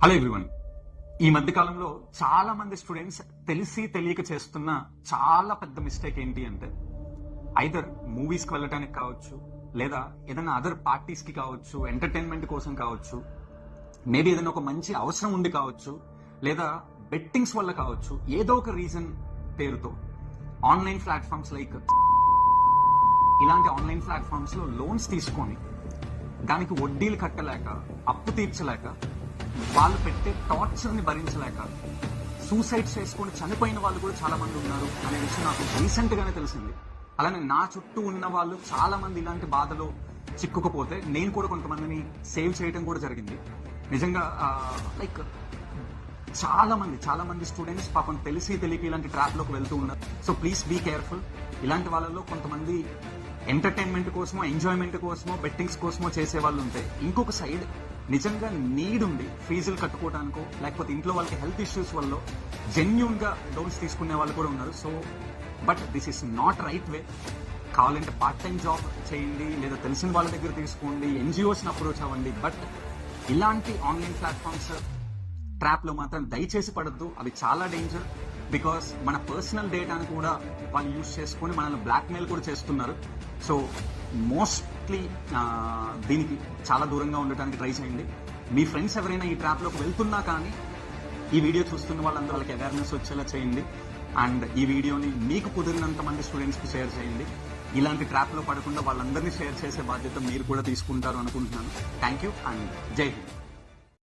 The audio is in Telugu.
Hello everyone. ఈ మధ్య కాలంలో చాలా మంది స్టూడెంట్స్ తెలిసి తెలియక చేస్తున్న చాలా పెద్ద మిస్టేక్ ఏంటి అంటే ఐదర్ మూవీస్ కి వెళ్ళడానికి కావచ్చు, లేదా ఏదైనా అదర్ పార్టీస్ కి కావచ్చు, ఎంటర్టైన్మెంట్ కోసం కావచ్చు, మేబీ ఏదైనా ఒక మంచి అవసరం ఉండి కావచ్చు, లేదా బెట్టింగ్స్ వల్ల కావచ్చు, ఏదో ఒక రీజన్ పేరుతో ఆన్లైన్ ప్లాట్ఫామ్స్ లైక్ ఇలాంటి ఆన్లైన్ ప్లాట్ఫామ్స్ లో లోన్స్ తీసుకొని దానికి వడ్డీలు కట్టలేక, అప్పు తీర్చలేక, వాళ్ళు పెట్టే టార్చర్ ని భరించలేక సూసైడ్ చేసుకొని చనిపోయిన వాళ్ళు కూడా చాలా మంది ఉన్నారు అనే విషయం నాకు రీసెంట్ గానే తెలిసింది. అలానే నా చుట్టూ ఉన్న వాళ్ళు చాలా మంది ఇలాంటి బాధలో చిక్కుకుపోతే నేను కూడా కొంతమందిని సేవ్ చేయడం కూడా జరిగింది. నిజంగా లైక్ చాలా మంది స్టూడెంట్స్ పాపం తెలిసి తెలియక ఇలాంటి ట్రాప్ లోకి వెళ్తూ ఉన్నారు. So please be careful. ఇలాంటి వాళ్ళలో కొంతమంది ఎంటర్టైన్మెంట్ కోసమో, ఎంజాయ్మెంట్ కోసమో, బెట్టింగ్స్ కోసమో చేసే వాళ్ళు ఉంటే, ఇంకొక సైడ్ నిజంగా నీడ్ ఉంది ఫీజులు కట్టుకోవడానికో, లేకపోతే ఇంట్లో వాళ్ళకి హెల్త్ ఇష్యూస్ వల్ల జెన్యూన్ గా లోన్స్ తీసుకునే వాళ్ళు కూడా ఉన్నారు. So but this is not right way. కావాలంటే పార్ట్ టైం జాబ్ చేయండి, లేదా తెలిసిన వాళ్ళ దగ్గర తీసుకోండి, ఎన్జిఓస్ ని అప్రోచ్ అవ్వండి. బట్ ఇలాంటి ఆన్లైన్ ప్లాట్ఫామ్స్ ట్రాప్ లో మాత్రం దయచేసి పడద్దు. అవి చాలా డేంజర్. బికాస్ మన పర్సనల్ డేటాను కూడా వాళ్ళు యూజ్ చేసుకొని మనల్ని బ్లాక్మెయిల్ కూడా చేస్తున్నారు. సో మోస్ట్లీ దీనికి చాలా దూరంగా ఉండటానికి ట్రై చేయండి. మీ ఫ్రెండ్స్ ఎవరైనా ఈ ట్రాప్ లోకి వెళ్తున్నా కానీ ఈ వీడియో చూస్తున్న వాళ్ళందరూ వాళ్ళకి అవేర్నెస్ వచ్చేలా చేయండి. అండ్ ఈ వీడియోని మీకు కుదిరినంత మంది స్టూడెంట్స్ కి షేర్ చేయండి. ఇలాంటి ట్రాప్ లో పడకుండా వాళ్ళందరినీ షేర్ చేసే బాధ్యత మీరు కూడా తీసుకుంటారు అనుకుంటున్నాను. థ్యాంక్ యూ అండ్ జై హింద్.